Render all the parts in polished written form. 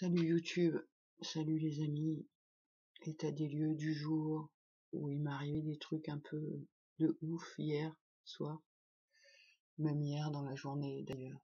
Salut YouTube, salut les amis, état des lieux du jour où il m'est arrivé des trucs un peu de ouf hier soir, même hier dans la journée d'ailleurs.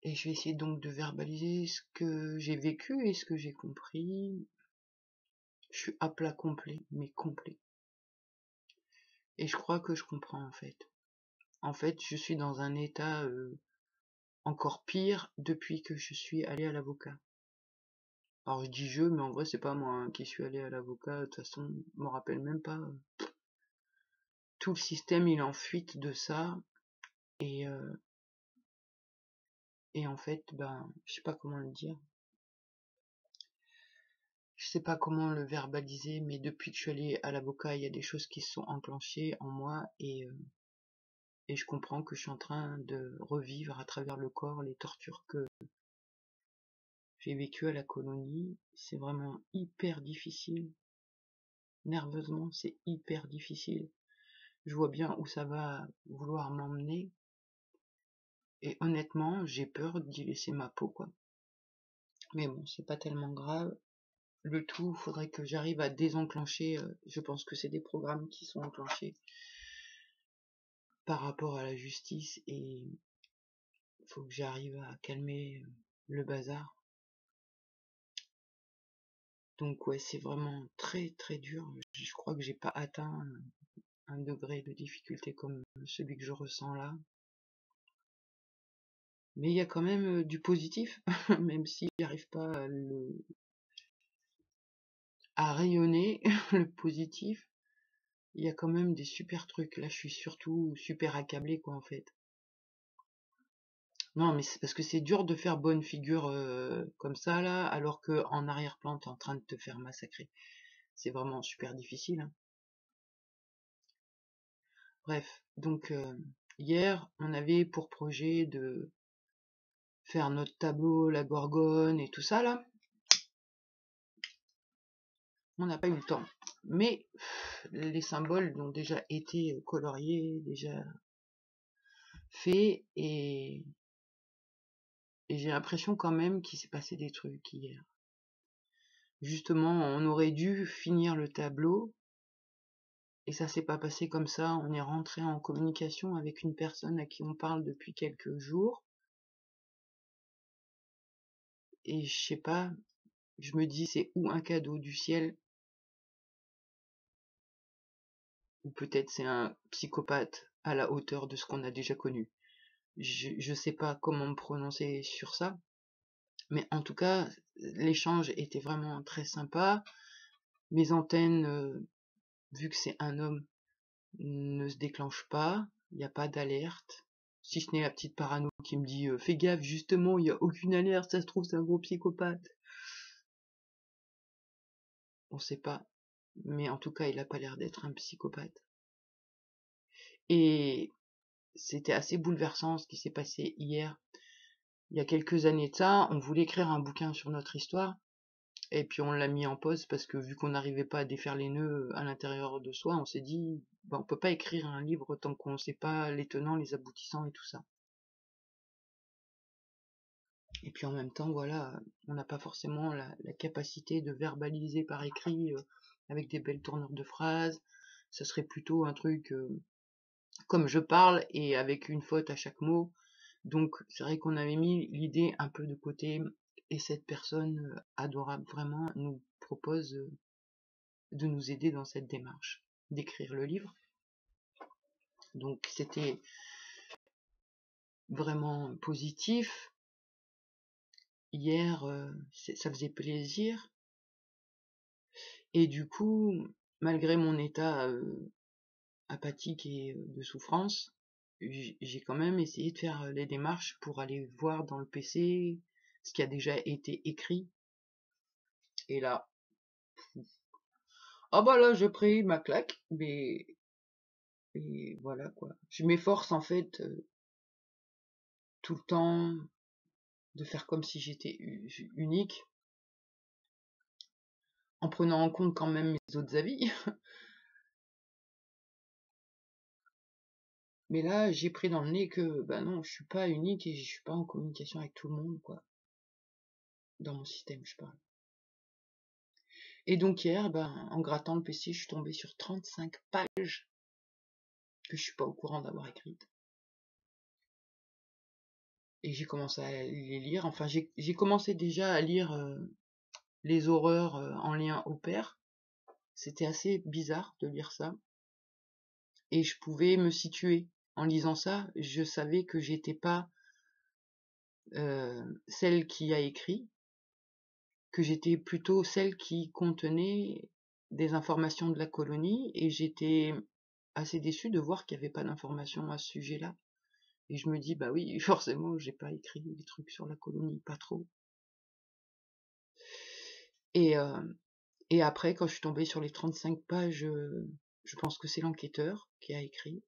Et je vais essayer donc de verbaliser ce que j'ai vécu et ce que j'ai compris. Je suis à plat complet, mais complet. Et je crois que je comprends en fait. En fait, je suis dans un état encore pire depuis que je suis allé à l'avocat. Alors je dis je, mais en vrai c'est pas moi qui suis allé à l'avocat, de toute façon, je m'en rappelle même pas. Tout le système il est en fuite de ça, et, et en fait, je sais pas comment le dire. Je sais pas comment le verbaliser, mais depuis que je suis allé à l'avocat, il y a des choses qui se sont enclenchées en moi, et je comprends que je suis en train de revivre à travers le corps les tortures que j'ai vécues à la colonie. C'est vraiment hyper difficile. Nerveusement, c'est hyper difficile. Je vois bien où ça va vouloir m'emmener. Et honnêtement, j'ai peur d'y laisser ma peau, quoi. Mais bon, c'est pas tellement grave. Le tout, faudrait que j'arrive à désenclencher. Je pense que c'est des programmes qui sont enclenchés par rapport à la justice, et faut que j'arrive à calmer le bazar. Donc ouais, c'est vraiment très très dur. Je crois que j'ai pas atteint un degré de difficulté comme celui que je ressens là. Mais il y a quand même du positif, même si j'arrive pas à rayonner le positif. Il y a quand même des super trucs. Là, je suis surtout super accablé, quoi, en fait. Non, mais c'est parce que c'est dur de faire bonne figure comme ça, là, alors que en arrière-plan, t'es en train de te faire massacrer. C'est vraiment super difficile, hein. Bref, donc hier, on avait pour projet de faire notre tableau, la gorgone et tout ça, là. On n'a pas eu le temps. Mais les symboles ont déjà été coloriés, déjà faits, et j'ai l'impression quand même qu'il s'est passé des trucs hier. Justement, on aurait dû finir le tableau, et ça s'est pas passé comme ça. On est rentré en communication avec une personne à qui on parle depuis quelques jours, et je sais pas, je me dis c'est ou un cadeau du ciel, ou peut-être c'est un psychopathe à la hauteur de ce qu'on a déjà connu. Je sais pas comment me prononcer sur ça, mais en tout cas, l'échange était vraiment très sympa. Mes antennes, vu que c'est un homme, ne se déclenchent pas, il n'y a pas d'alerte. Si ce n'est la petite parano qui me dit fais gaffe, justement, il n'y a aucune alerte, ça se trouve, c'est un gros psychopathe. On sait pas. Mais en tout cas, il a pas l'air d'être un psychopathe. Et c'était assez bouleversant ce qui s'est passé hier. Il y a quelques années de ça, on voulait écrire un bouquin sur notre histoire, et puis on l'a mis en pause parce que vu qu'on n'arrivait pas à défaire les nœuds à l'intérieur de soi, on s'est dit, on peut pas écrire un livre tant qu'on ne sait pas les tenants, les aboutissants et tout ça. Et puis en même temps, voilà, on n'a pas forcément la capacité de verbaliser par écrit avec des belles tournures de phrases. Ça serait plutôt un truc comme je parle et avec une faute à chaque mot. Donc c'est vrai qu'on avait mis l'idée un peu de côté, et cette personne adorable vraiment nous propose de nous aider dans cette démarche, d'écrire le livre. Donc c'était vraiment positif. Hier, ça faisait plaisir. Et du coup, malgré mon état apathique et de souffrance, j'ai quand même essayé de faire les démarches pour aller voir dans le PC ce qui a déjà été écrit. Et là, ah bah là, je pris ma claque, mais et voilà quoi. Je m'efforce en fait tout le temps de faire comme si j'étais unique, en prenant en compte quand même mes autres avis. Mais là, j'ai pris dans le nez que, bah non, je suis pas unique et je suis pas en communication avec tout le monde, quoi. Dans mon système, je parle. Et donc hier, ben, en grattant le PC, je suis tombée sur 35 pages que je suis pas au courant d'avoir écrites. Et j'ai commencé à les lire. Enfin, j'ai commencé déjà à lire les horreurs en lien au père. C'était assez bizarre de lire ça. Et je pouvais me situer. En lisant ça, je savais que j'étais pas celle qui a écrit, que j'étais plutôt celle qui contenait des informations de la colonie, et j'étais assez déçue de voir qu'il n'y avait pas d'informations à ce sujet-là. Et je me dis, bah oui, forcément, j'ai pas écrit des trucs sur la colonie, pas trop. Et, et après, quand je suis tombée sur les 35 pages, je pense que c'est l'enquêteur qui a écrit.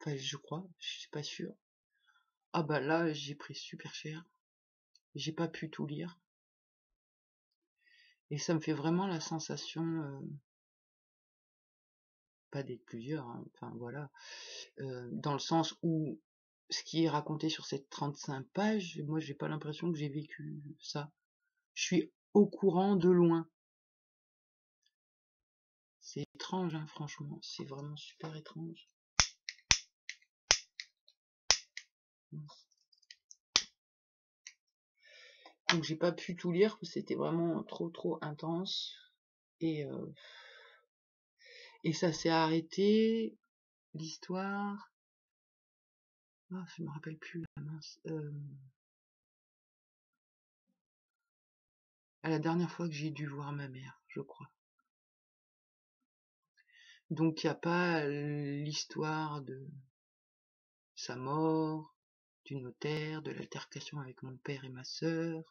Enfin, je crois, je suis pas sûre. Ah bah là, j'ai pris super cher. J'ai pas pu tout lire. Et ça me fait vraiment la sensation, pas d'être plusieurs, hein, enfin voilà, dans le sens où ce qui est raconté sur ces 35 pages, moi j'ai pas l'impression que j'ai vécu ça. Je suis au courant de loin. C'est étrange, hein, franchement, c'est vraiment super étrange. Donc j'ai pas pu tout lire, parce que c'était vraiment trop intense. Et, et ça s'est arrêté, l'histoire. Ah, je me rappelle plus, la mince. À la dernière fois que j'ai dû voir ma mère, je crois. Donc il n'y a pas l'histoire de sa mort, du notaire, de l'altercation avec mon père et ma sœur.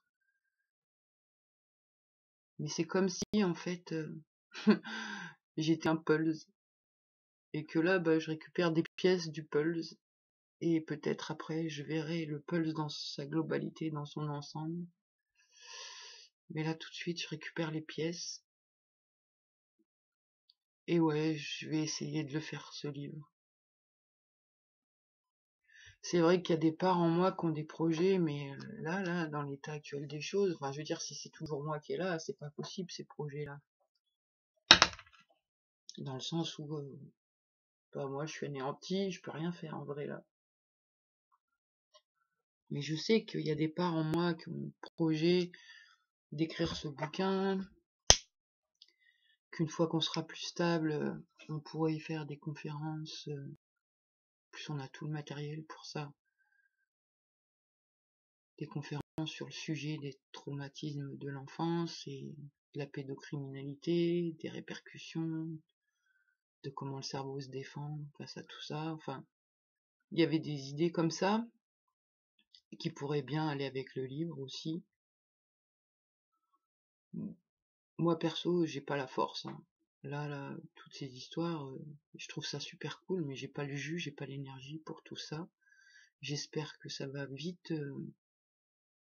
Mais c'est comme si, en fait, j'étais un Pulse. Et que là, bah, je récupère des pièces du Pulse. Et peut-être après, je verrai le Pulse dans sa globalité, dans son ensemble. Mais là, tout de suite, je récupère les pièces. Et ouais, je vais essayer de le faire, ce livre. C'est vrai qu'il y a des parts en moi qui ont des projets, mais là, dans l'état actuel des choses, enfin, je veux dire, si c'est toujours moi qui est là, c'est pas possible, ces projets-là. Dans le sens où, bah, moi, je suis anéanti, je peux rien faire, en vrai, là. Mais je sais qu'il y a des parts en moi qui ont le projet d'écrire ce bouquin, qu'une fois qu'on sera plus stable, on pourra y faire des conférences, plus on a tout le matériel pour ça. Des conférences sur le sujet des traumatismes de l'enfance et de la pédocriminalité, des répercussions, de comment le cerveau se défend face à tout ça. Enfin, il y avait des idées comme ça qui pourraient bien aller avec le livre aussi. Moi perso, j'ai pas la force, hein. Là, toutes ces histoires, je trouve ça super cool, mais j'ai pas le jus, j'ai pas l'énergie pour tout ça. J'espère que ça va vite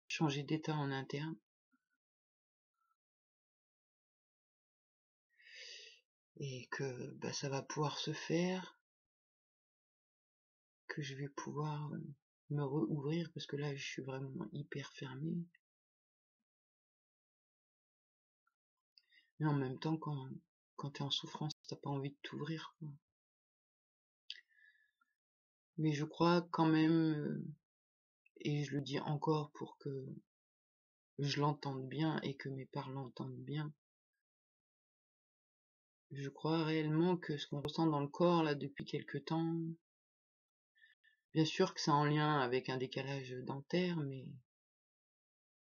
changer d'état en interne. Et que bah, ça va pouvoir se faire, que je vais pouvoir me rouvrir, parce que là je suis vraiment hyper fermé. Mais en même temps, quand t'es en souffrance, t'as pas envie de t'ouvrir, quoi. Mais je crois quand même, et je le dis encore pour que je l'entende bien et que mes parents l'entendent bien, je crois réellement que ce qu'on ressent dans le corps là depuis quelque temps, bien sûr que c'est en lien avec un décalage dentaire, mais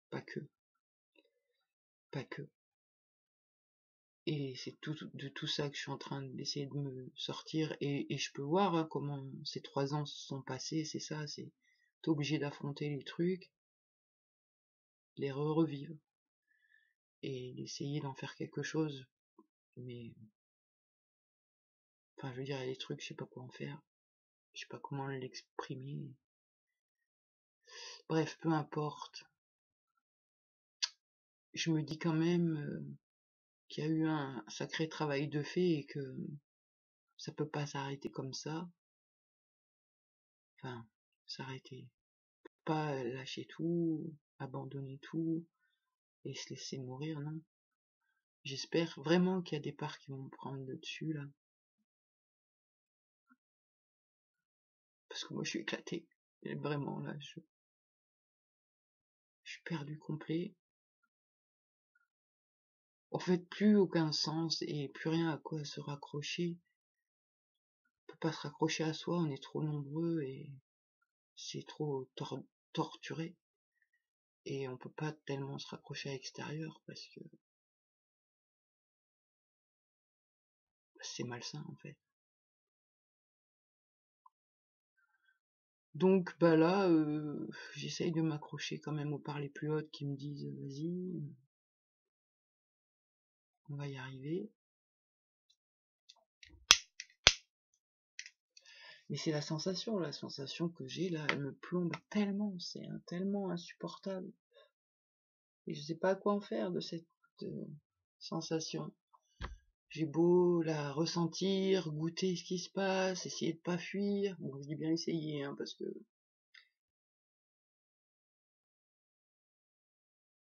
pas que, pas que. Et c'est de tout ça que je suis en train d'essayer de me sortir, et je peux voir hein, comment ces 3 ans se sont passés, c'est ça, c'est t'es obligé d'affronter les trucs, les revivre, et d'essayer d'en faire quelque chose, mais, enfin je veux dire, il y a des trucs, je sais pas quoi en faire, je sais pas comment l'exprimer, bref, peu importe, je me dis quand même qu'il y a eu un sacré travail de fait, et que ça peut pas s'arrêter comme ça, enfin, s'arrêter. Pas lâcher tout, abandonner tout, et se laisser mourir, non. J'espère vraiment qu'il y a des parts qui vont me prendre le dessus, là. Parce que moi, je suis éclaté. Et vraiment, là, je suis perdu complet. En fait, plus aucun sens et plus rien à quoi se raccrocher. On peut pas se raccrocher à soi, on est trop nombreux et c'est trop torturé. Et on peut pas tellement se raccrocher à l'extérieur parce que c'est malsain, en fait. Donc bah là, j'essaye de m'accrocher quand même aux parts les plus hautes qui me disent vas-y, on va y arriver. Mais c'est la sensation que j'ai là, elle me plombe tellement, c'est tellement insupportable. Et je sais pas quoi en faire de cette sensation. J'ai beau la ressentir, goûter ce qui se passe, essayer de pas fuir. Bon, je dis bien essayer, hein, parce que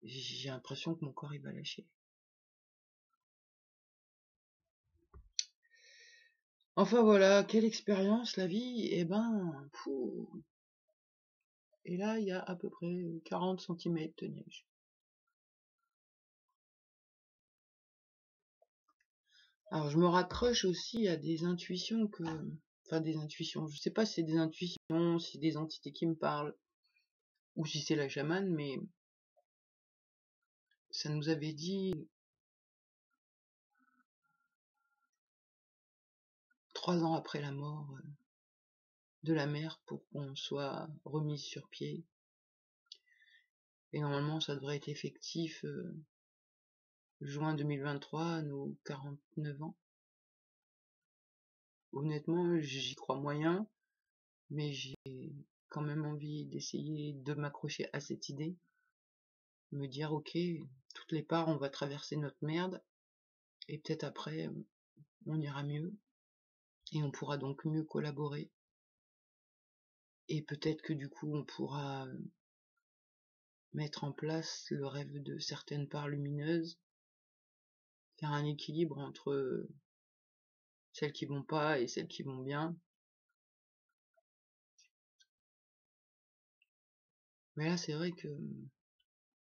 j'ai l'impression que mon corps il va lâcher. Enfin voilà, quelle expérience la vie, et ben, fou. Et là, il y a à peu près 40 cm de neige. Alors je me raccroche aussi à des intuitions que... Enfin des intuitions, je sais pas si c'est des intuitions, si c'est des entités qui me parlent, ou si c'est la chamane, mais ça nous avait dit 3 ans après la mort de la mère pour qu'on soit remise sur pied. Et normalement ça devrait être effectif juin 2023 à nos 49 ans. Honnêtement, j'y crois moyen, mais j'ai quand même envie d'essayer de m'accrocher à cette idée. Me dire ok, toutes les parts on va traverser notre merde, et peut-être après on ira mieux, et on pourra donc mieux collaborer. Et peut-être que du coup on pourra mettre en place le rêve de certaines parts lumineuses, faire un équilibre entre celles qui vont pas et celles qui vont bien. Mais là c'est vrai que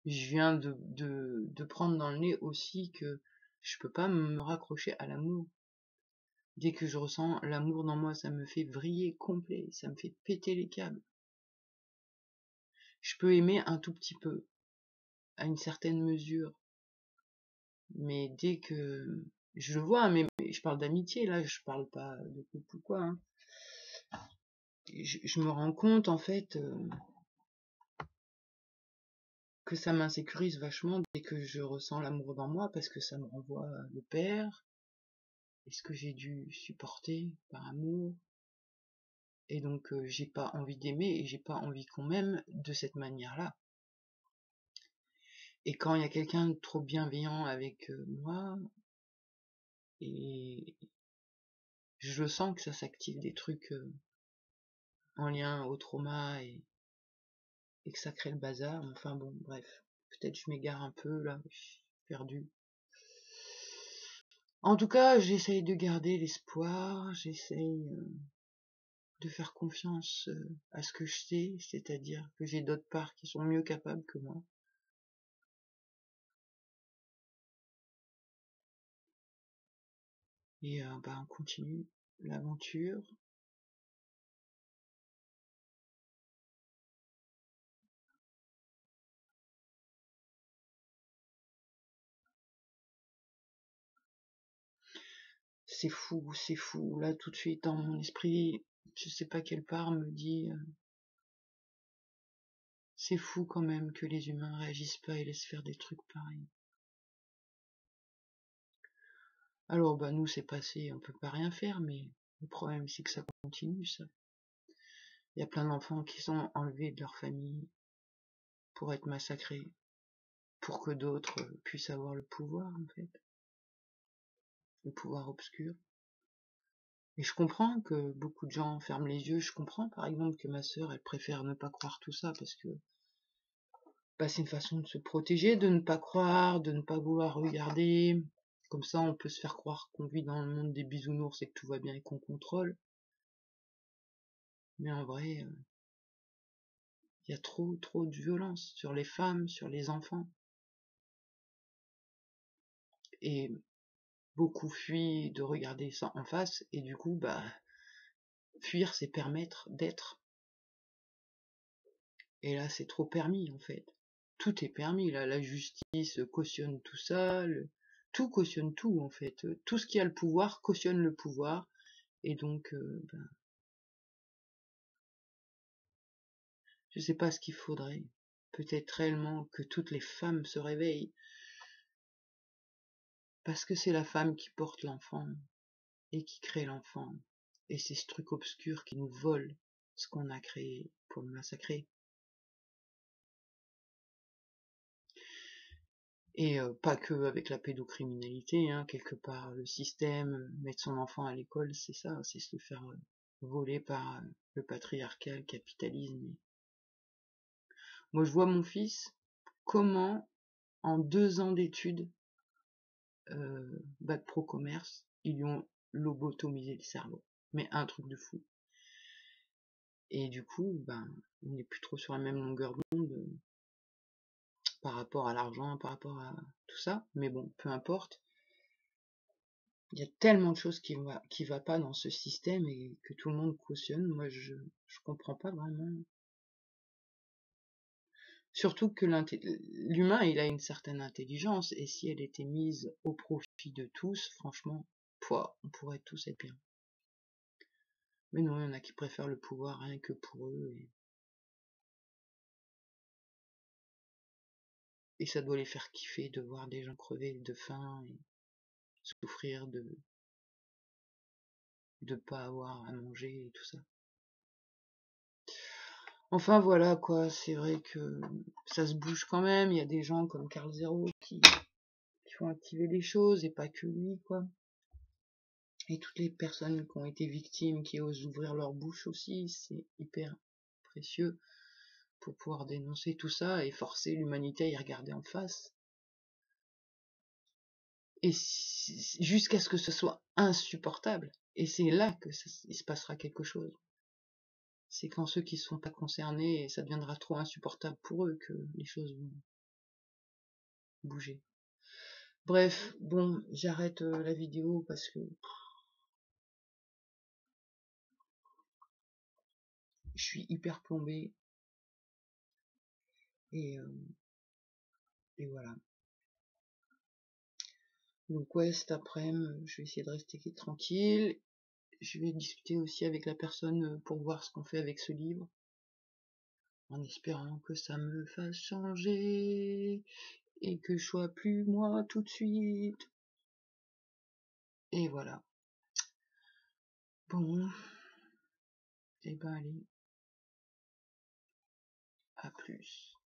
je viens de prendre dans le nez aussi que je peux pas me raccrocher à l'amour. Dès que je ressens l'amour dans moi, ça me fait vriller complet, ça me fait péter les câbles. Je peux aimer un tout petit peu, à une certaine mesure, mais dès que je le vois, mais je parle d'amitié là, je parle pas de couple ou quoi, hein. Je me rends compte en fait que ça m'insécurise vachement dès que je ressens l'amour dans moi, parce que ça me renvoie le père et ce que j'ai dû supporter par amour, et donc j'ai pas envie d'aimer et j'ai pas envie qu'on m'aime de cette manière-là. Et quand il y a quelqu'un de trop bienveillant avec moi, et je sens que ça s'active des trucs en lien au trauma, et que ça crée le bazar, enfin bon, bref. Peut-être je m'égare un peu là, je suis perdu. En tout cas, j'essaye de garder l'espoir, j'essaye de faire confiance à ce que je sais, c'est-à-dire que j'ai d'autres parts qui sont mieux capables que moi. Et bah, on continue l'aventure. C'est fou, là tout de suite dans mon esprit, je sais pas quelle part me dit c'est fou quand même que les humains réagissent pas et laissent faire des trucs pareils. Alors bah nous c'est passé, on peut pas rien faire, mais le problème c'est que ça continue ça. Il y a plein d'enfants qui sont enlevés de leur famille pour être massacrés, pour que d'autres puissent avoir le pouvoir en fait, le pouvoir obscur. Et je comprends que beaucoup de gens ferment les yeux. Je comprends par exemple que ma sœur, elle préfère ne pas croire tout ça parce que bah, c'est une façon de se protéger, de ne pas croire, de ne pas vouloir regarder. Comme ça, on peut se faire croire qu'on vit dans le monde des bisounours et que tout va bien et qu'on contrôle. Mais en vrai, il y a trop de violence sur les femmes, sur les enfants. Et beaucoup fuient de regarder ça en face. Et du coup, bah, fuir, c'est permettre d'être. Et là, c'est trop permis, en fait. Tout est permis, là. La justice cautionne tout ça. Tout cautionne tout, en fait. Tout ce qui a le pouvoir cautionne le pouvoir. Et donc, ben, je sais pas ce qu'il faudrait. Peut-être réellement que toutes les femmes se réveillent. Parce que c'est la femme qui porte l'enfant. Et qui crée l'enfant. Et c'est ce truc obscur qui nous vole ce qu'on a créé pour le massacrer. Et pas que avec la pédocriminalité, hein, quelque part, le système, mettre son enfant à l'école, c'est ça, c'est se le faire voler par le patriarcat, le capitalisme. Moi, je vois mon fils, comment, en 2 ans d'études, bac pro commerce, ils lui ont lobotomisé le cerveau. Mais un truc de fou. Et du coup, ben, on n'est plus trop sur la même longueur d'onde par rapport à l'argent, par rapport à tout ça. Mais bon, peu importe. Il y a tellement de choses qui va pas dans ce système et que tout le monde cautionne. Moi, je comprends pas vraiment. Surtout que l'humain, il a une certaine intelligence et si elle était mise au profit de tous, franchement, on pourrait tous être bien. Mais non, il y en a qui préfèrent le pouvoir rien que pour eux et ça doit les faire kiffer de voir des gens crever de faim et souffrir de pas avoir à manger et tout ça. Enfin voilà quoi, c'est vrai que ça se bouge quand même, il y a des gens comme Karl Zero qui font activer les choses et pas que lui quoi. Et toutes les personnes qui ont été victimes qui osent ouvrir leur bouche aussi, c'est hyper précieux pour pouvoir dénoncer tout ça et forcer l'humanité à y regarder en face. Et jusqu'à ce que ce soit insupportable. Et c'est là que il se passera quelque chose. C'est quand ceux qui ne sont pas concernés, ça deviendra trop insupportable pour eux que les choses vont bouger. Bref, bon, j'arrête la vidéo parce que je suis hyper plombée. Et voilà. Donc ouais, cet après-midi, je vais essayer de rester tranquille. Je vais discuter aussi avec la personne pour voir ce qu'on fait avec ce livre. En espérant que ça me fasse changer et que je sois plus moi tout de suite. Et voilà. Bon. Et ben allez. À plus.